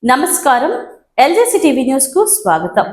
నమస్కారం. ఎల్జేసీ TV news కు స్వాగతం.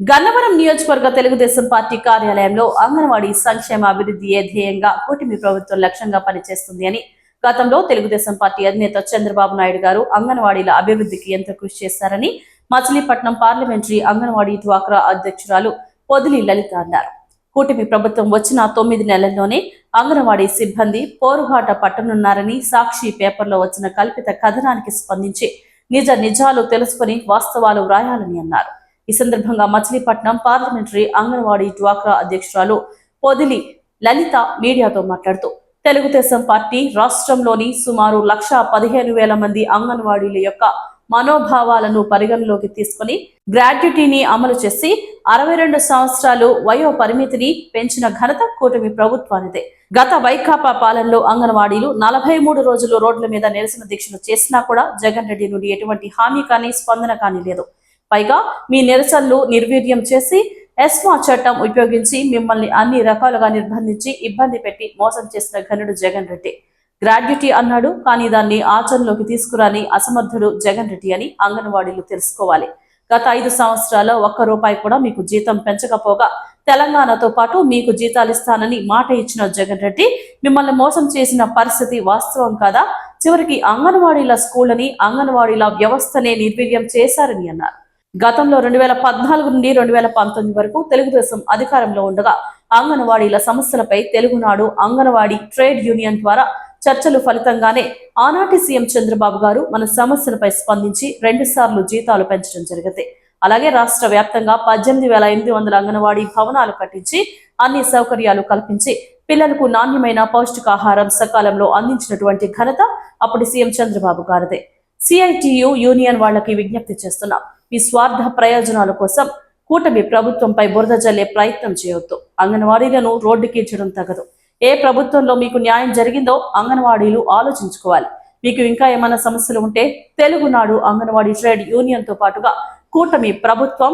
గన్నవరం నియోజకవర్గ తెలుగుదేశం పార్టీ కార్యాలయంలో అంగన్వాడీ సంక్షేమ అభివృద్ధియే ధ్యేయంగా కూటమి ప్రభుత్వం లక్ష్యంగా పనిచేస్తుంది అని గతంలో తెలుగుదేశం పార్టీ అధినేత చంద్రబాబు నాయుడు గారు అంగన్వాడీల అభివృద్ధికి ఎంతో కృషి చేశారని మచిలీపట్నం పార్లమెంటరీ అంగన్వాడీ డ్వాక్రా అధ్యక్షురాలు పొదిలి లలిత అన్నారు. కూటమి ప్రభుత్వం వచ్చిన 9 నెలల్లోనే అంగన్వాడీ సిబ్బంది పోరుబాట పట్టనున్నారని సాక్షి పేపర్లో వచ్చిన కల్పిత కథనానికి స్పందించి నిజాలు తెలుసుకుని వాస్తవాలు వ్రాయాలని అన్నారు. ఈ సందర్భంగా మచిలీపట్నం పార్లమెంటరీ అంగన్వాడీ డ్వాక్రా అధ్యక్షురాలు పొదిలి లలిత మీడియాతో మాట్లాడుతూ తెలుగుదేశం పార్టీ రాష్ట్రంలోని సుమారు 1,15,000 మంది అంగన్వాడీల యొక్క మనోభావాలను పరిగణలోకి తీసుకుని గ్రాడ్యుటీని అమలు చేసి 62 సంవత్సరాలు వయో పరిమితిని పెంచిన ఘనత కూటమి ప్రభుత్వానిదే. గత వైకాపా పాలనలో అంగన్వాడీలు 43 రోజులు రోడ్ల మీద నిరసన దీక్షలు చేసినా కూడా జగన్ రెడ్డి నుండి ఎటువంటి హామీ కానీ స్పందన కానీ లేదు. పైగా మీ నిరసనలు నిర్వీర్యం చేసి ఎస్మా చట్టం ఉపయోగించి మిమ్మల్ని అన్ని రకాలుగా నిర్బంధించి ఇబ్బంది పెట్టి మోసం చేసిన ఘనుడు జగన్ రెడ్డి. గ్రాడ్యుటీ అన్నాడు, కానీ దాన్ని ఆచరణలోకి తీసుకురాని అసమర్థుడు జగన్ రెడ్డి అని అంగన్వాడీలు తెలుసుకోవాలి. గత 5 సంవత్సరాల్లో ₹1 కూడా మీకు జీతం పెంచకపోగా తెలంగాణతో పాటు మీకు జీతాలిస్తానని మాట ఇచ్చిన జగన్ రెడ్డి మిమ్మల్ని మోసం చేసిన పరిస్థితి వాస్తవం కాదా? చివరికి అంగన్వాడీల స్కూళ్ళని అంగన్వాడీల వ్యవస్థనే నిర్వీర్యం చేశారని అన్నారు. గతంలో 2014 నుండి 2019 వరకు తెలుగుదేశం అధికారంలో ఉండగా అంగన్వాడీల సమస్యలపై తెలుగునాడు అంగన్వాడీ ట్రేడ్ యూనియన్ ద్వారా చర్చలు ఫలితంగానే ఆనాటి సీఎం చంద్రబాబు గారు మన సమస్యలపై స్పందించి 2 సార్లు జీతాలు పెంచడం జరిగింది. అలాగే రాష్ట్ర వ్యాప్తంగా 18,800 అంగన్వాడీ భవనాలు కట్టించి అన్ని సౌకర్యాలు కల్పించి పిల్లలకు నాణ్యమైన పౌష్టికాహారం సకాలంలో అందించినటువంటి ఘనత అప్పటి సీఎం చంద్రబాబు గారిదే. సిఐటియు యూనియన్ వాళ్ళకి విజ్ఞప్తి చేస్తున్నాం, మీ స్వార్థ ప్రయోజనాల కోసం కూటమి ప్రభుత్వంపై బురద జల్లే ప్రయత్నం చేయవద్దు. అంగన్వాడీలను రోడ్డుకీర్చడం తగదు. ఏ ప్రభుత్వంలో మీకు న్యాయం జరిగిందో అంగన్వాడీలు ఆలోచించుకోవాలి. మీకు ఇంకా ఏమైనా సమస్యలు ఉంటే తెలుగునాడు అంగన్వాడీ ట్రేడ్ యూనియన్ తో పాటుగా కూటమి ప్రభుత్వం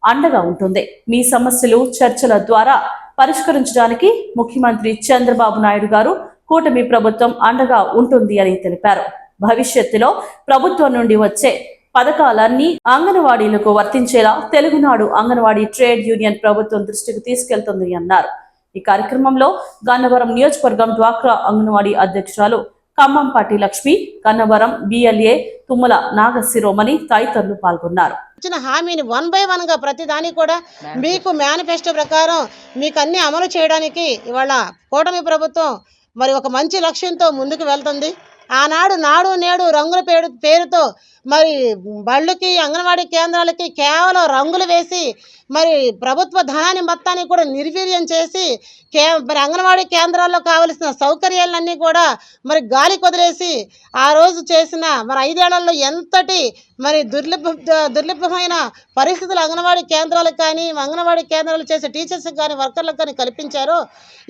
అండగా ఉంటుంది. మీ సమస్యలు చర్చల ద్వారా పరిష్కరించడానికి ముఖ్యమంత్రి చంద్రబాబు నాయుడు గారు కూటమి ప్రభుత్వం అండగా ఉంటుంది అని తెలిపారు. భవిష్యత్తులో ప్రభుత్వం నుండి వచ్చే పథకాలన్నీ అంగన్వాడీలకు వర్తించేలా తెలుగునాడు అంగన్వాడీ ట్రేడ్ యూనియన్ ప్రభుత్వం దృష్టికి తీసుకెళ్తుంది అన్నారు. ఈ కార్యక్రమంలో గన్నవరం నియోజకవర్గం డ్వాక్రా అంగన్వాడీ అధ్యక్షురాలు ఖమ్మంపాటి లక్ష్మి, గన్నవరం బిఎల్ఏ తుమ్మల నాగశిరోమణి తదితరులు పాల్గొన్నారు. ఇచ్చిన హామీని 1 by 1 గా ప్రతిదాని కూడా మీకు మేనిఫెస్టో ప్రకారం మీకు అన్ని అమలు చేయడానికి ఇవాళ కూటమి ప్రభుత్వం మరి ఒక మంచి లక్ష్యంతో ముందుకు వెళ్తుంది. ఆనాడు నాడు నేడు రంగుల పేరుతో మరి బళ్ళకి అంగన్వాడీ కేంద్రాలకి కేవలం రంగులు వేసి మరి ప్రభుత్వ ధనాన్ని మొత్తాన్ని కూడా నిర్వీర్యం చేసి మరి అంగన్వాడీ కేంద్రాల్లో కావలసిన సౌకర్యాలన్నీ కూడా మరి గాలి కొదిలేసి ఆ రోజు చేసిన మరి 5 ఏళ్లలో ఎంతటి మరి దుర్లభమైన పరిస్థితులు అంగన్వాడీ కేంద్రాలకు కానీ అంగన్వాడీ కేంద్రాలు చేసే టీచర్స్కి కానీ వర్కర్లకు కానీ కల్పించారో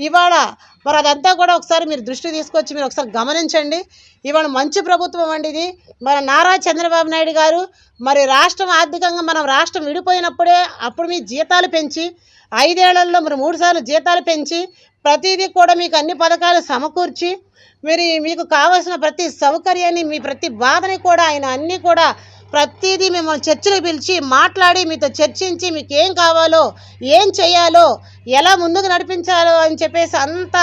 ఇవాళ మరి అదంతా కూడా ఒకసారి మీరు దృష్టి తీసుకొచ్చి మీరు ఒకసారి గమనించండి. ఇవాళ మంచి ప్రభుత్వం అండి ఇది. మరి నారా చంద్రబాబు నాయుడు గారు మరి రాష్ట్రం ఆర్థికంగా మనం రాష్ట్రం విడిపోయినప్పుడే అప్పుడు మీ జీతాలు పెంచి 5 ఏళ్లలో మరి 3 సార్లు జీతాలు పెంచి ప్రతిదీ కూడా మీకు అన్ని పథకాలు సమకూర్చి మరి మీకు కావాల్సిన ప్రతి సౌకర్యాన్ని మీ ప్రతి బాధని కూడా ఆయన అన్నీ కూడా ప్రతిదీ మిమ్మల్ని చర్చలు పిలిచి మాట్లాడి మీతో చర్చించి మీకు ఏం కావాలో ఏం చేయాలో ఎలా ముందుకు నడిపించాలో అని చెప్పేసి అంత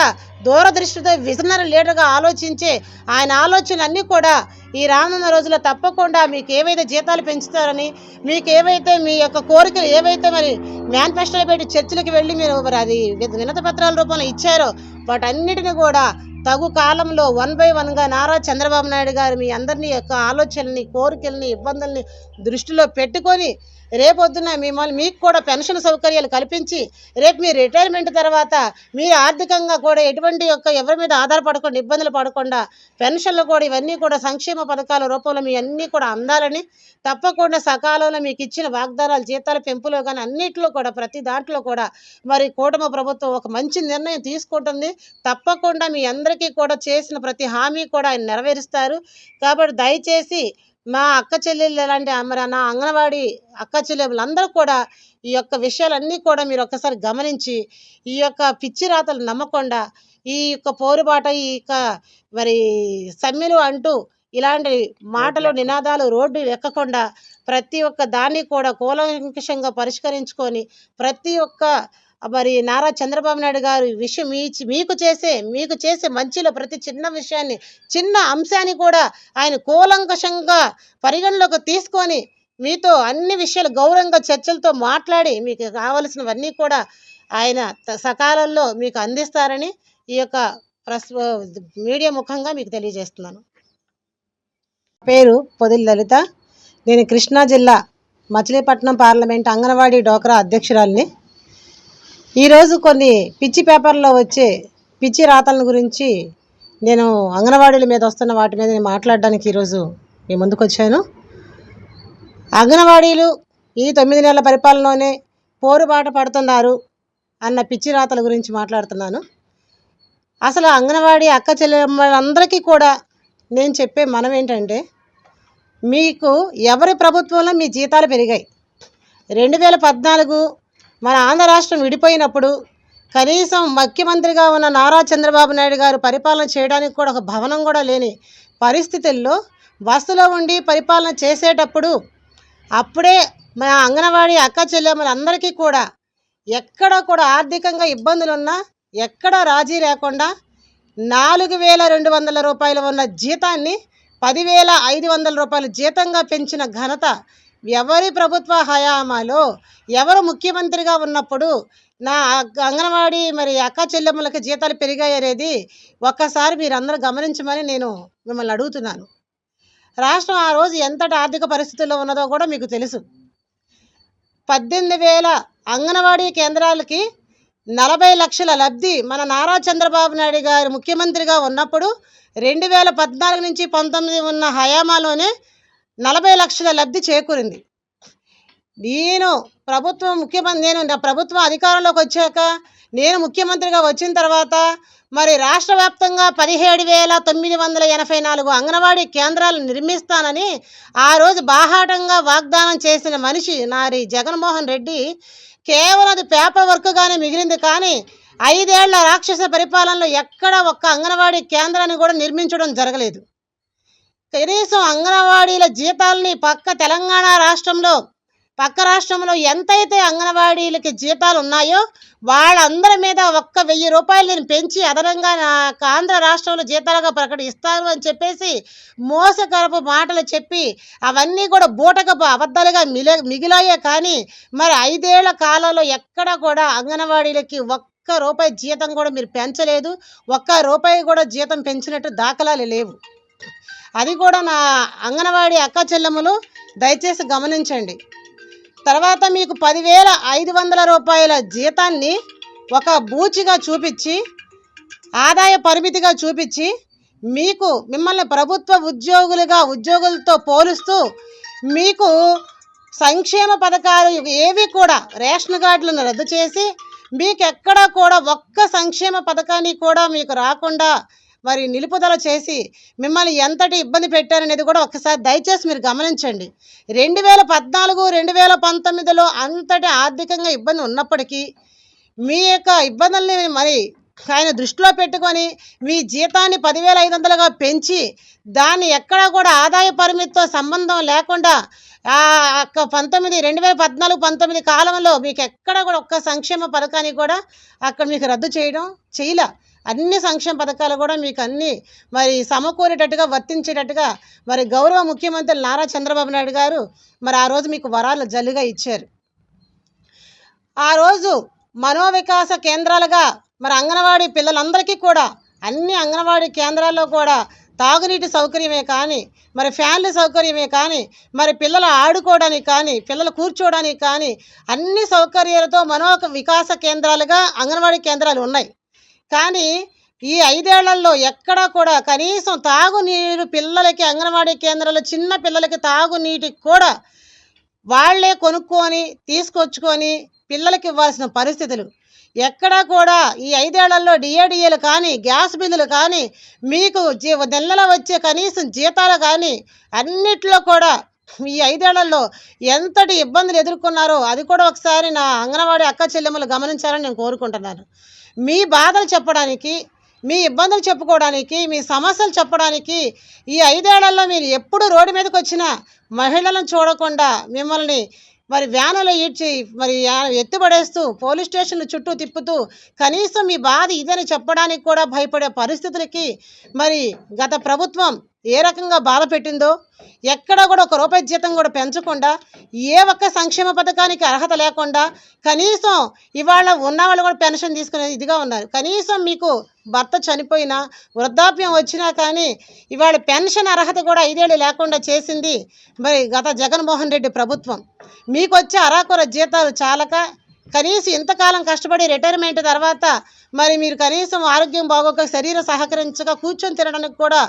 దూరదృష్టితో విజనరీ లీడర్గా ఆలోచించే ఆయన ఆలోచనలన్నీ కూడా ఈ రానున్న రోజుల్లో తప్పకుండా మీకు ఏవైతే జీతాలు పెంచుతారని మీకు ఏవైతే మీ యొక్క కోరికలు ఏవైతే మరి మేనిఫెస్టోలో పెట్టి చర్చలకు వెళ్ళి మీరు మరి అది వినతి పత్రాల రూపంలో ఇచ్చారో వాటన్నిటిని కూడా తగు కాలంలో 1 by 1 గా నారా చంద్రబాబు నాయుడు గారు మీ అందరినీ యొక్క ఆలోచనల్ని కోరికల్ని ఇబ్బందుల్ని దృష్టిలో పెట్టుకొని రేపొద్దున మీకు కూడా పెన్షన్ సౌకర్యాలు కల్పించి రేపు మీ రిటైర్మెంట్ తర్వాత మీరు ఆర్థికంగా కూడా ఎటువంటి ఎవరి మీద ఆధారపడకుండా ఇబ్బందులు పడకుండా పెన్షన్లు కూడా ఇవన్నీ కూడా సంక్షేమ పథకాల రూపంలో మీ అన్నీ కూడా అందాలని తప్పకుండా సకాలంలో మీకు ఇచ్చిన వాగ్దానాలు జీతాల పెంపులో కానీ అన్నింటిలో కూడా ప్రతి దాంట్లో కూడా మరి కూటమి ప్రభుత్వం ఒక మంచి నిర్ణయం తీసుకుంటుంది. తప్పకుండా మీ అందరికీ కూడా చేసిన ప్రతి హామీ కూడా ఆయన నెరవేరుస్తారు. కాబట్టి దయచేసి మా అక్క చెల్లెళ్ళు లాంటి మరి నా అంగన్వాడీ అక్క చెల్లెళ్ళందరూ కూడా ఈ యొక్క విషయాలన్నీ కూడా మీరు ఒక్కసారి గమనించి ఈ యొక్క పిచ్చి రాతలు నమ్మకుండా ఈ యొక్క పోరుబాట ఈ యొక్క మరి సమ్మెలు అంటూ ఇలాంటి మాటలు నినాదాలు రోడ్డు ఎక్కకుండా ప్రతి ఒక్క దాన్ని కూడా కూలంకషంగా పరిష్కరించుకొని ప్రతి ఒక్క మరి నారా చంద్రబాబు నాయుడు గారు విషయం మీకు చేసే మంచిలో ప్రతి చిన్న విషయాన్ని చిన్న అంశాన్ని కూడా ఆయన కూలంకషంగా పరిగణలోకి తీసుకొని మీతో అన్ని విషయాలు గౌరవంగా చర్చలతో మాట్లాడి మీకు కావలసినవన్నీ కూడా ఆయన సకాలంలో మీకు అందిస్తారని ఈ యొక్క మీడియా ముఖంగా మీకు తెలియజేస్తున్నాను. పేరు పొదిలి లలిత. నేను కృష్ణా జిల్లా మచిలీపట్నం పార్లమెంట్ అంగన్వాడీ డోక్రా అధ్యక్షురాలిని. ఈరోజు కొన్ని పిచ్చి పేపర్లో వచ్చే పిచ్చి రాతల గురించి నేను అంగన్వాడీల మీద వస్తున్న వాటి మీద నేను మాట్లాడడానికి ఈరోజు మీ ముందుకు వచ్చాను. అంగన్వాడీలు ఈ 9 నెలల పరిపాలనలోనే పోరుబాట పడుతున్నారు అన్న పిచ్చి రాతల గురించి మాట్లాడుతున్నాను. అసలు అంగన్వాడీ అక్క చెల్లెమ్మలందరికీ కూడా నేను చెప్పే మనం ఏంటంటే, మీకు ఎవరి ప్రభుత్వంలో మీ జీతాలు పెరిగాయి. 2014 మన ఆంధ్ర రాష్ట్రం విడిపోయినప్పుడు కనీసం ముఖ్యమంత్రిగా ఉన్న నారా చంద్రబాబు నాయుడు గారు పరిపాలన చేయడానికి కూడా ఒక భవనం కూడా లేని పరిస్థితుల్లో బస్సులో ఉండి పరిపాలన చేసేటప్పుడు అప్పుడే మన అంగన్వాడీ అక్క చెల్లెమ్మలందరికీ కూడా ఎక్కడ కూడా ఆర్థికంగా ఇబ్బందులున్నా ఎక్కడ రాజీ లేకుండా 4,200 రూపాయలు ఉన్న జీతాన్ని 10,500 రూపాయలు జీతంగా పెంచిన ఘనత ఎవరి ప్రభుత్వ హయామాలో ఎవరు ముఖ్యమంత్రిగా ఉన్నప్పుడు నా అంగన్వాడీ మరి అక్క చెల్లెమ్మలకి జీతాలు పెరిగాయి అనేది ఒక్కసారి మీరందరూ గమనించమని నేను మిమ్మల్ని అడుగుతున్నాను. రాష్ట్రం ఆ రోజు ఎంతటి ఆర్థిక పరిస్థితుల్లో ఉన్నదో కూడా మీకు తెలుసు. 18,000 అంగన్వాడీ కేంద్రాలకి 40 లక్షల లబ్ధి మన నారా చంద్రబాబు నాయుడు గారు ముఖ్యమంత్రిగా ఉన్నప్పుడు 2014 నుంచి 19 ఉన్న హయామాలోనే 40 లక్షల లబ్ధి చేకూరింది. నేను నా ప్రభుత్వం అధికారంలోకి వచ్చాక నేను ముఖ్యమంత్రిగా వచ్చిన తర్వాత మరి రాష్ట్ర వ్యాప్తంగా 17,984 అంగన్వాడీ కేంద్రాలు నిర్మిస్తానని ఆ రోజు బాహాటంగా వాగ్దానం చేసిన మనిషి నారి జగన్మోహన్ రెడ్డి కేవలం అది పేపర్ వర్క్గానే మిగిలింది. కానీ 5 ఏళ్ల రాక్షస పరిపాలనలో ఎక్కడ ఒక్క అంగన్వాడీ కేంద్రాన్ని కూడా నిర్మించడం జరగలేదు. కనీసం అంగన్వాడీల జీతాలని తెలంగాణ రాష్ట్రంలో పక్క రాష్ట్రంలో ఎంతైతే అంగన్వాడీలకి జీతాలు ఉన్నాయో వాళ్ళందరి మీద 1,000 రూపాయలు నేను పెంచి అదనంగా ఆంధ్ర రాష్ట్రంలో జీతాలుగా ప్రకటిస్తాను అని చెప్పేసి మోసకరపు మాటలు చెప్పి అవన్నీ కూడా బూటకపు అబద్ధాలుగా మిగిలాయే. కానీ మరి 5 ఏళ్ల కాలంలో ఎక్కడ కూడా అంగన్వాడీలకి 1 రూపాయి జీతం కూడా మీరు పెంచలేదు. 1 రూపాయి కూడా జీతం పెంచినట్టు దాఖలాలు లేవు. అది కూడా నా అంగన్వాడీ అక్క చెల్లెమ్మలు దయచేసి గమనించండి. తర్వాత మీకు 10,500 రూపాయల జీతాన్ని ఒక బూచిగా చూపించి ఆదాయ పరిమితిగా చూపించి మిమ్మల్ని ప్రభుత్వ ఉద్యోగులతో పోలుస్తూ మీకు సంక్షేమ పథకాలు ఏవి కూడా రేషన్ కార్డులను రద్దు చేసి మీకు ఎక్కడా కూడా ఒక్క సంక్షేమ పథకాన్ని కూడా మీకు రాకుండా మరి నిలుపుదల చేసి మిమ్మల్ని ఎంతటి ఇబ్బంది పెట్టారనేది కూడా ఒకసారి దయచేసి మీరు గమనించండి. 2014, 2019లో అంతటి ఆర్థికంగా ఇబ్బంది ఉన్నప్పటికీ మీ యొక్క ఇబ్బందుల్ని మరి ఆయన దృష్టిలో పెట్టుకొని మీ జీతాన్ని 10,500గా పెంచి దాన్ని ఎక్కడా కూడా ఆదాయ పరిమితితో సంబంధం లేకుండా 2014-19 కాలంలో మీకు ఎక్కడ కూడా ఒక్క సంక్షేమ పథకాన్ని కూడా అక్కడ మీకు రద్దు చేయలే. అన్ని సంక్షేమ పథకాలు కూడా మీకు అన్నీ మరి సమకూరేటట్టుగా వర్తించేటట్టుగా మరి గౌరవ ముఖ్యమంత్రి నారా చంద్రబాబు నాయుడు గారు మరి ఆ రోజు మీకు వరాలు జల్లుగా ఇచ్చారు. ఆ రోజు మనోవికాస కేంద్రాలుగా మరి అంగన్వాడీ పిల్లలందరికీ కూడా అన్ని అంగన్వాడీ కేంద్రాల్లో కూడా తాగునీటి సౌకర్యమే కానీ మరి ఫ్యాన్ల సౌకర్యమే కానీ మరి పిల్లలు ఆడుకోవడానికి కానీ పిల్లలు కూర్చోవడానికి కానీ అన్ని సౌకర్యాలతో వికాస కేంద్రాలుగా అంగన్వాడీ కేంద్రాలు ఉన్నాయి. కానీ ఈ 5 ఏళ్లలో ఎక్కడా కూడా కనీసం తాగునీరు పిల్లలకి అంగన్వాడీ కేంద్రాల్లో చిన్న పిల్లలకి తాగునీటికి కూడా వాళ్లే కొనుక్కొని తీసుకొచ్చుకొని పిల్లలకి ఇవ్వాల్సిన పరిస్థితులు ఎక్కడా కూడా ఈ 5 ఏళ్లలో డిఏడిఏలు కానీ గ్యాస్ బిల్లులు కానీ మీకు నెలలో వచ్చే కనీసం జీతాలు కానీ అన్నిట్లో కూడా ఈ 5 ఏళ్లలో ఎంతటి ఇబ్బందులు ఎదుర్కొన్నారో అది కూడా ఒకసారి నా అంగన్వాడీ అక్క చెల్లెమ్మలు గమనించాలని నేను కోరుకుంటున్నాను. మీ బాధలు చెప్పడానికి మీ ఇబ్బందులు చెప్పుకోవడానికి, మీ సమస్యలు చెప్పడానికి ఈ 5 ఏళ్లలో మీరు ఎప్పుడు రోడ్డు మీదకి వచ్చినా మహిళలను చూడకుండా మిమ్మల్ని మరి వ్యానులో ఈడ్చి మరి ఎత్తుపడేస్తూ పోలీస్ స్టేషన్లు చుట్టూ తిప్పుతూ కనీసం మీ బాధ ఇదని చెప్పడానికి కూడా భయపడే పరిస్థితులకి మరి గత ప్రభుత్వం ఏ రకంగా బాధ పెట్టిందో, ఎక్కడ కూడా ఒక రూపాయి జీతం కూడా పెంచకుండా, ఏ ఒక్క సంక్షేమ పథకానికి అర్హత లేకుండా, కనీసం ఇవాళ ఉన్నవాళ్ళు కూడా పెన్షన్ తీసుకునే ఇదిగా ఉన్నారు. కనీసం మీకు భర్త చనిపోయినా, వృద్ధాప్యం వచ్చినా కానీ ఇవాళ పెన్షన్ అర్హత కూడా 5 ఏళ్ళు లేకుండా చేసింది మరి గత జగన్మోహన్ రెడ్డి ప్రభుత్వం. మీకు వచ్చే అరాకొర జీతాలు చాలక కనీసం ఇంతకాలం కష్టపడి రిటైర్మెంట్ తర్వాత మరి మీరు కనీసం ఆరోగ్యం బాగోక శరీరం సహకరించక కూర్చొని తినడానికి కూడా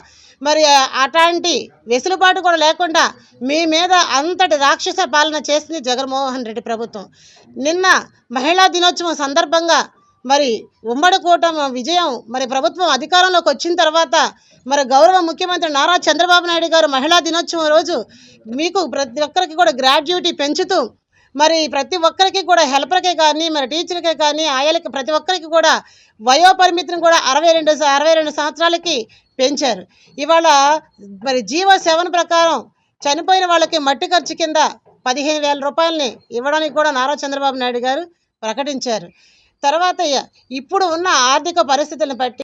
మరి అట్లాంటి వెసులుబాటు కూడా లేకుండా మీ మీద అంతటి రాక్షస పాలన చేసింది జగన్మోహన్ రెడ్డి ప్రభుత్వం. నిన్న మహిళా దినోత్సవం సందర్భంగా మరి ఉమ్మడి కూటమి విజయం మరి ప్రభుత్వం అధికారంలోకి వచ్చిన తర్వాత మరి గౌరవ ముఖ్యమంత్రి నారా చంద్రబాబు నాయుడు గారు మహిళా దినోత్సవం రోజు మీకు ప్రతి ఒక్కరికి కూడా గ్రాడ్యుయేటీ పెంచుతూ మరి ప్రతి ఒక్కరికి కూడా హెల్పర్కే కానీ మరి టీచర్కే కానీ ఆయాలకి ప్రతి ఒక్కరికి కూడా వయోపరిమితిని కూడా 62 సంవత్సరాలకి పెంచారు. ఇవాళ మరి జీవో 7 ప్రకారం చనిపోయిన వాళ్ళకి మట్టి ఖర్చు కింద 15,000 రూపాయలని ఇవ్వడానికి కూడా నారా చంద్రబాబు నాయుడు గారు ప్రకటించారు. తర్వాత ఇప్పుడు ఉన్న ఆర్థిక పరిస్థితులను బట్టి